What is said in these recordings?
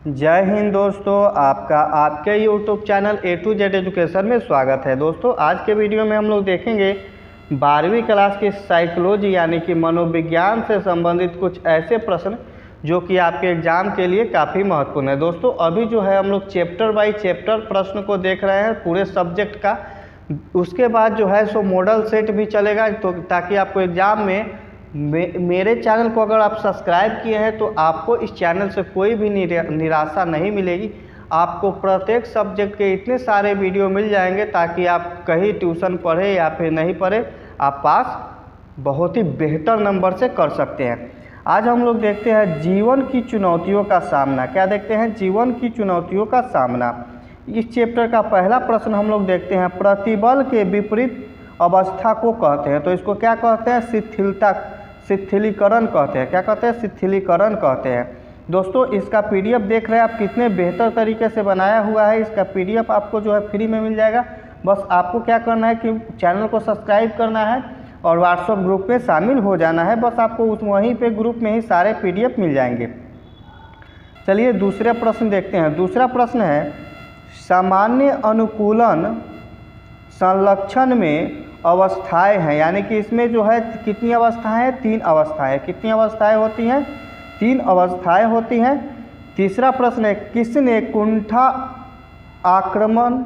जय हिंद दोस्तों, आपका आपके YouTube channel A to Z education में स्वागत है। दोस्तों, आज के वीडियो में हम लोग देखेंगे 12वीं क्लास की साइकोलॉजी यानी कि मनोविज्ञान से संबंधित कुछ ऐसे प्रश्न जो कि आपके एग्ज़ाम के लिए काफ़ी महत्वपूर्ण है। दोस्तों, अभी जो है हम लोग चैप्टर बाई चैप्टर प्रश्न को देख रहे हैं पूरे सब्जेक्ट का। उसके बाद जो है सो मॉडल सेट भी चलेगा, तो ताकि आपको एग्ज़ाम में मेरे चैनल को अगर आप सब्सक्राइब किए हैं तो आपको इस चैनल से कोई भी निराशा नहीं मिलेगी। आपको प्रत्येक सब्जेक्ट के इतने सारे वीडियो मिल जाएंगे ताकि आप कहीं ट्यूशन पढ़े या फिर नहीं पढ़े, आप पास बहुत ही बेहतर नंबर से कर सकते हैं। आज हम लोग देखते हैं जीवन की चुनौतियों का सामना। क्या देखते हैं? जीवन की चुनौतियों का सामना। इस चैप्टर का पहला प्रश्न हम लोग देखते हैं, प्रतिबल के विपरीत अवस्था को कहते हैं। तो इसको क्या कहते हैं? शिथिलीकरण कहते हैं। क्या कहते हैं? शिथिलीकरण कहते हैं। दोस्तों, इसका पीडीएफ देख रहे हैं आप, कितने बेहतर तरीके से बनाया हुआ है। इसका पीडीएफ आपको जो है फ्री में मिल जाएगा। बस आपको क्या करना है कि चैनल को सब्सक्राइब करना है और व्हाट्सएप ग्रुप में शामिल हो जाना है। बस आपको वहीं पे ग्रुप में ही सारे पीडीएफ मिल जाएंगे। चलिए दूसरे प्रश्न देखते हैं। दूसरा प्रश्न है, सामान्य अनुकूलन संलक्षण में अवस्थाएं हैं, यानी कि इसमें जो है कितनी अवस्थाएं हैं? 3 अवस्थाएं। कितनी अवस्थाएं होती हैं? 3 अवस्थाएं होती हैं। तीसरा प्रश्न है, किसने कुंठा आक्रमण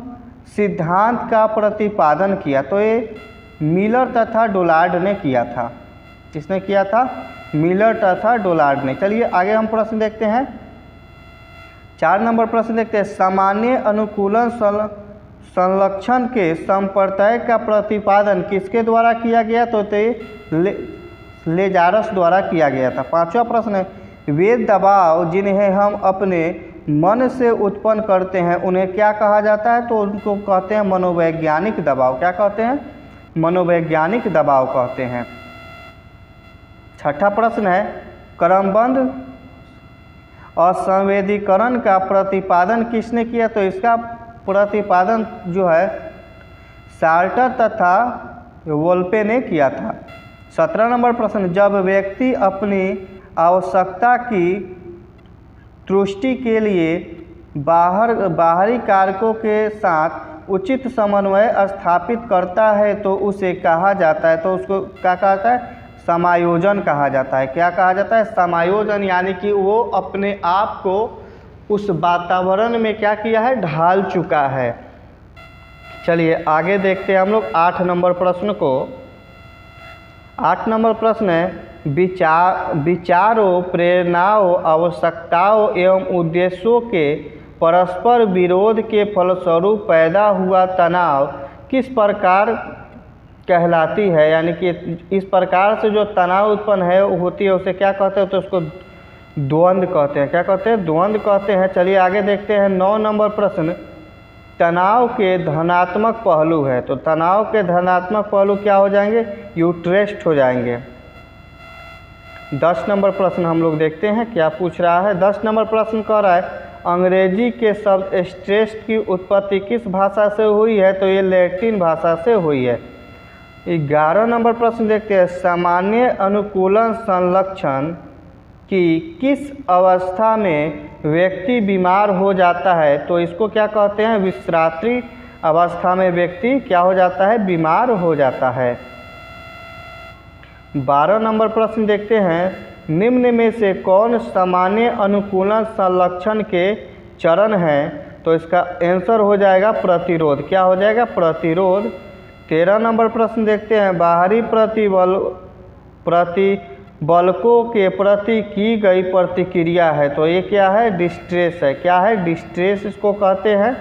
सिद्धांत का प्रतिपादन किया? तो ये मिलर तथा डोलार्ड ने किया था। किसने किया था? मिलर तथा डोलार्ड ने। चलिए आगे हम प्रश्न देखते हैं। 4 नंबर प्रश्न देखते हैं, सामान्य अनुकूलन संलक्षण के संप्रत्यय का प्रतिपादन किसके द्वारा किया गया? तो लेजारस द्वारा किया गया था। 5वां प्रश्न है, वे दबाव जिन्हें हम अपने मन से उत्पन्न करते हैं उन्हें क्या कहा जाता है? तो उनको कहते हैं मनोवैज्ञानिक दबाव। क्या कहते हैं? मनोवैज्ञानिक दबाव कहते हैं। 6ठा प्रश्न है, क्रमबद्ध असंवेदीकरण का प्रतिपादन किसने किया? तो इसका प्रतिपादन जो है साल्टर तथा वोल्पे ने किया था। 17 नंबर प्रश्न, जब व्यक्ति अपनी आवश्यकता की तुष्टि के लिए बाहरी कारकों के साथ उचित समन्वय स्थापित करता है तो उसे कहा जाता है? तो उसको क्या कहता है? समायोजन कहा जाता है। क्या कहा जाता है? समायोजन, यानी कि वो अपने आप को उस वातावरण में क्या किया है? ढाल चुका है। चलिए आगे देखते हैं हम लोग 8 नंबर प्रश्न को। 8 नंबर प्रश्न है, विचारों, प्रेरणाओं, आवश्यकताओं एवं उद्देश्यों के परस्पर विरोध के फलस्वरूप पैदा हुआ तनाव किस प्रकार कहलाती है? यानी कि इस प्रकार से जो तनाव उत्पन्न है होती है उसे क्या कहते हैं? तो उसको द्वंद्व कहते हैं। क्या कहते हैं? द्वंद्व कहते हैं। चलिए आगे देखते हैं 9 नंबर प्रश्न, तनाव के धनात्मक पहलू है। तो तनाव के धनात्मक पहलू क्या हो जाएंगे? यूट्रेस्ट हो जाएंगे। 10 नंबर प्रश्न हम लोग देखते हैं क्या पूछ रहा है। 10 नंबर प्रश्न कह रहा है, अंग्रेजी के शब्द स्ट्रेस की उत्पत्ति किस भाषा से हुई है? तो ये लैटिन भाषा से हुई है। 11 नंबर प्रश्न देखते हैं, सामान्य अनुकूलन संलक्षण कि किस अवस्था में व्यक्ति बीमार हो जाता है? तो इसको क्या कहते हैं? विश्रांति अवस्था में व्यक्ति क्या हो जाता है? बीमार हो जाता है। 12 नंबर प्रश्न देखते हैं, निम्न में से कौन सामान्य अनुकूलन संलक्षण के चरण हैं? तो इसका आंसर हो जाएगा प्रतिरोध। क्या हो जाएगा? प्रतिरोध। 13 नंबर प्रश्न देखते हैं, बाहरी प्रतिबलकों के प्रति की गई प्रतिक्रिया है। तो ये क्या है? डिस्ट्रेस है। क्या है? डिस्ट्रेस इसको कहते हैं।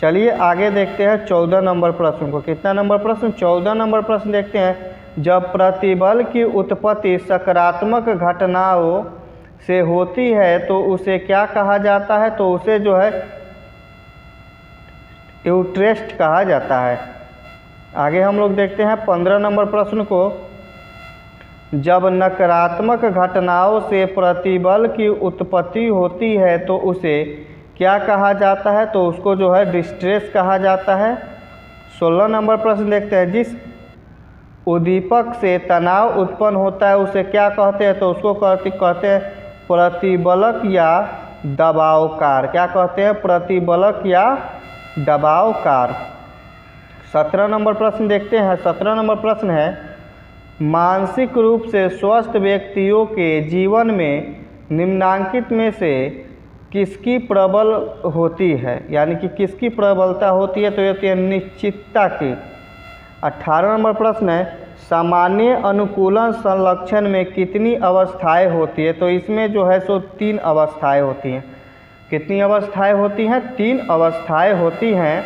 चलिए आगे देखते हैं 14 नंबर प्रश्न को। कितना नंबर प्रश्न? 14 नंबर प्रश्न देखते हैं, जब प्रतिबल की उत्पत्ति सकारात्मक घटनाओं से होती है तो उसे क्या कहा जाता है? तो उसे जो है यूट्रेस्ट कहा जाता है। आगे हम लोग देखते हैं 15 नंबर प्रश्न को, जब नकारात्मक घटनाओं से प्रतिबल की उत्पत्ति होती है तो उसे क्या कहा जाता है? तो उसको जो है डिस्ट्रेस कहा जाता है। 16 नंबर प्रश्न देखते हैं, जिस उद्दीपक से तनाव उत्पन्न होता है उसे क्या कहते हैं? तो उसको कहते हैं प्रतिबलक या दबावकार, क्या कहते हैं, प्रतिबलक या दबावकार। 17 नंबर प्रश्न देखते हैं। 17 नंबर प्रश्न है, मानसिक रूप से स्वस्थ व्यक्तियों के जीवन में निम्नांकित में से किसकी प्रबल होती है, यानी कि किसकी प्रबलता होती है, तो ये होती है निश्चितता की। 18 नंबर प्रश्न है, सामान्य अनुकूलन संलक्षण में कितनी अवस्थाएं होती है, तो इसमें जो है सो 3 अवस्थाएं होती हैं। कितनी अवस्थाएं होती हैं, 3 अवस्थाएं होती हैं।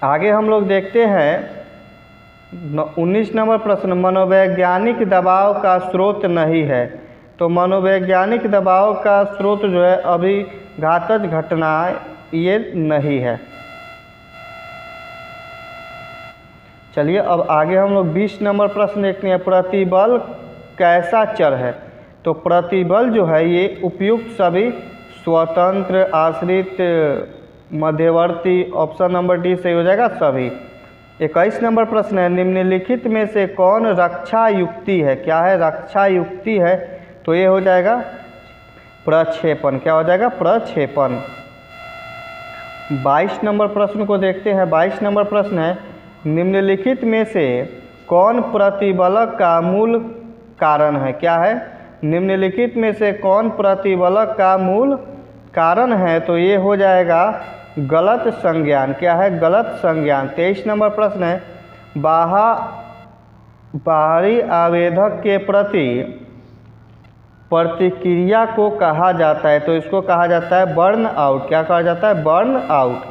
आगे हम लोग देखते हैं 19 नंबर प्रश्न, मनोवैज्ञानिक दबाव का स्रोत नहीं है, तो मनोवैज्ञानिक दबाव का स्रोत जो है अभी घातक घटना ये नहीं है। चलिए अब आगे हम लोग 20 नंबर प्रश्न देखते हैं, प्रतिबल कैसा चर है, तो प्रतिबल जो है ये उपयुक्त सभी स्वतंत्र, आश्रित, मध्यवर्ती, ऑप्शन नंबर डी सही हो जाएगा सभी। 21 नंबर प्रश्न है, निम्नलिखित में से कौन रक्षा युक्ति है, क्या है, रक्षा युक्ति है, तो ये हो जाएगा प्रक्षेपण, क्या हो जाएगा, प्रक्षेपण। 22 नंबर प्रश्न को देखते हैं। 22 नंबर प्रश्न है, निम्नलिखित में से कौन प्रतिबलक का मूल कारण है, क्या है, निम्नलिखित में से कौन प्रतिबलक का मूल कारण है, तो ये हो जाएगा गलत संज्ञान, क्या है, गलत संज्ञान। 23 नंबर प्रश्न है, बाहरी आवेदक के प्रति प्रतिक्रिया को कहा जाता है, तो इसको कहा जाता है बर्न आउट, क्या कहा जाता है, बर्न आउट।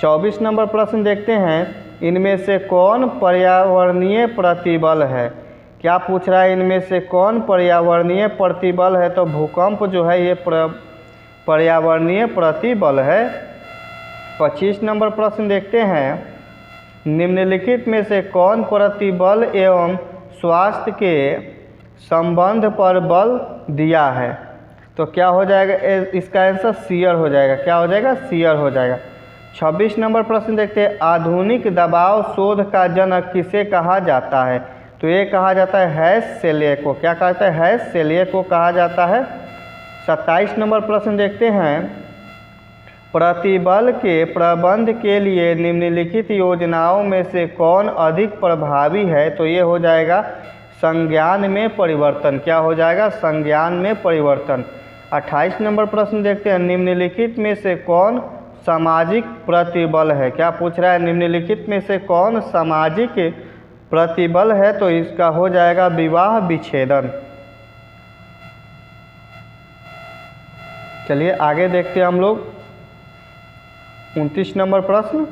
24 नंबर प्रश्न देखते हैं, इनमें से कौन पर्यावरणीय प्रतिबल है, क्या पूछ रहा है, इनमें से कौन पर्यावरणीय प्रतिबल है, तो भूकंप जो है ये पर्यावरणीय प्रतिबल है। 25 नंबर प्रश्न देखते हैं, निम्नलिखित में से कौन प्रतिबल एवं स्वास्थ्य के संबंध पर बल दिया है, तो क्या हो जाएगा, इसका आंसर शियर हो जाएगा, क्या हो जाएगा, शियर हो जाएगा। 26 नंबर प्रश्न देखते हैं, आधुनिक दबाव शोध का जनक किसे कहा जाता है, तो ये कहा जाता है हेस-सेलियर को, क्या कहता है, हेस-सेलियर को कहा जाता है। 27 नंबर प्रश्न देखते हैं, प्रतिबल के प्रबंध के लिए निम्नलिखित योजनाओं में से कौन अधिक प्रभावी है, तो ये हो जाएगा संज्ञान में परिवर्तन, क्या हो जाएगा, संज्ञान में परिवर्तन। 28 नंबर प्रश्न देखते हैं, निम्नलिखित में से कौन सामाजिक प्रतिबल है, क्या पूछ रहा है, निम्नलिखित में से कौन सामाजिक प्रतिबल है, तो इसका हो जाएगा विवाह विच्छेदन। चलिए आगे देखते हैं हम लोग 29 नंबर प्रश्न,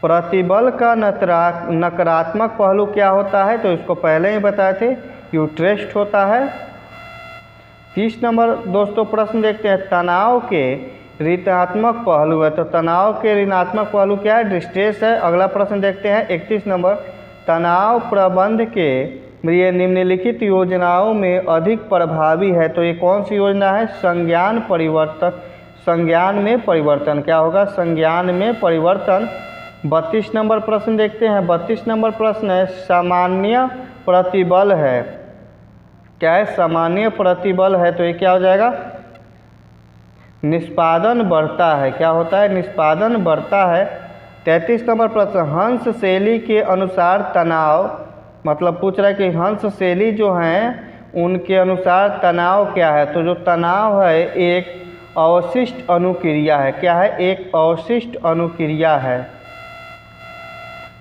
प्रतिबल का नकारात्मक पहलू क्या होता है, तो इसको पहले ही बताए थे, यूट्रेस्ट होता है। 30 नंबर दोस्तों प्रश्न देखते हैं, तनाव के ऋणात्मक पहलू है, तो तनाव के ऋणात्मक पहलू क्या है, डिस्ट्रेस है। अगला प्रश्न देखते हैं 31 नंबर, तनाव प्रबंध के लिए निम्नलिखित योजनाओं में अधिक प्रभावी है, तो ये कौन सी योजना है, संज्ञान परिवर्तन, संज्ञान में परिवर्तन, क्या होगा, संज्ञान में परिवर्तन। 32 नंबर प्रश्न देखते हैं। 32 नंबर प्रश्न है, सामान्य प्रतिबल है, क्या है, सामान्य प्रतिबल है, तो ये क्या हो जाएगा, निष्पादन बढ़ता है, क्या होता है, निष्पादन बढ़ता है। 33 नंबर प्रश्न, हंस शैली के अनुसार तनाव, मतलब पूछ रहा है कि हंस शैली जो हैं उनके अनुसार तनाव क्या है, तो जो तनाव है एक अवशिष्ट अनुक्रिया है, क्या है, एक अवशिष्ट अनुक्रिया है।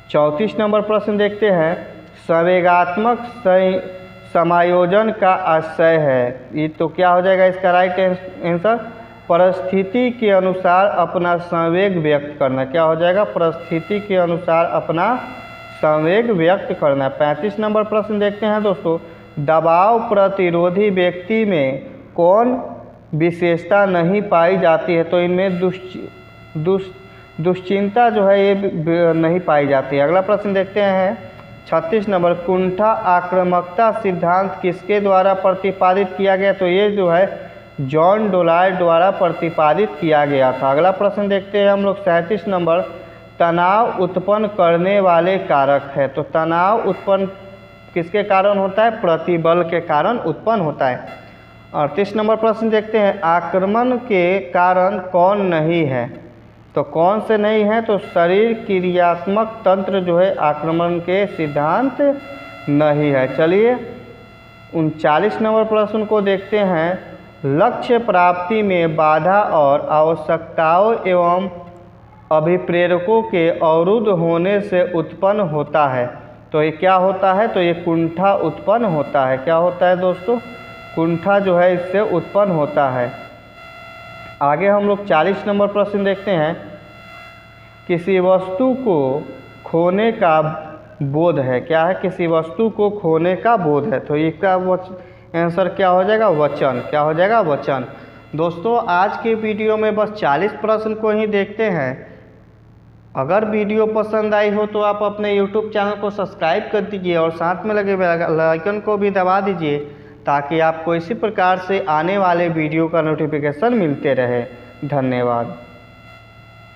34 नंबर प्रश्न देखते हैं, संवेगात्मक समायोजन का आशय है, ये तो क्या हो जाएगा इसका राइट आंसर, परिस्थिति के अनुसार अपना संवेग व्यक्त करना, क्या हो जाएगा, परिस्थिति के अनुसार अपना संवेग व्यक्त करना। 35 नंबर प्रश्न देखते हैं दोस्तों, दबाव प्रतिरोधी व्यक्ति में कौन विशेषता नहीं पाई जाती है, तो इनमें दुश्चिंता जो है ये नहीं पाई जाती है। अगला प्रश्न देखते हैं 36 नंबर, कुंठा आक्रामकता सिद्धांत किसके द्वारा प्रतिपादित किया गया, तो ये जो है जॉन डोलायर द्वारा प्रतिपादित किया गया था। अगला प्रश्न देखते हैं हम लोग 37 नंबर, तनाव उत्पन्न करने वाले कारक है, तो तनाव उत्पन्न किसके कारण होता है, प्रतिबल के कारण उत्पन्न होता है। 38 नंबर प्रश्न देखते हैं, आक्रमण के कारण कौन नहीं है? तो कौन से नहीं है? तो शरीर क्रियात्मक तंत्र जो है आक्रमण के सिद्धांत नहीं है। चलिए 39 नंबर प्रश्न को देखते हैं, लक्ष्य प्राप्ति में बाधा और आवश्यकताओं एवं अभिप्रेरकों के अवरुद्ध होने से उत्पन्न होता है। तो ये क्या होता है? तो ये कुंठा उत्पन्न होता है। क्या होता है दोस्तों? कुंठा जो है इससे उत्पन्न होता है। आगे हम लोग 40 नंबर प्रश्न देखते हैं, किसी वस्तु को खोने का बोध है। क्या है? किसी वस्तु को खोने का बोध है। तो इसका आंसर क्या हो जाएगा? वचन। क्या हो जाएगा? वचन। दोस्तों आज के वीडियो में बस 40 प्रश्न को ही देखते हैं। अगर वीडियो पसंद आई हो तो आप अपने YouTube चैनल को सब्सक्राइब कर दीजिए और साथ में लगे बेल आइकन को भी दबा दीजिए, ताकि आपको इसी प्रकार से आने वाले वीडियो का नोटिफिकेशन मिलते रहे। धन्यवाद।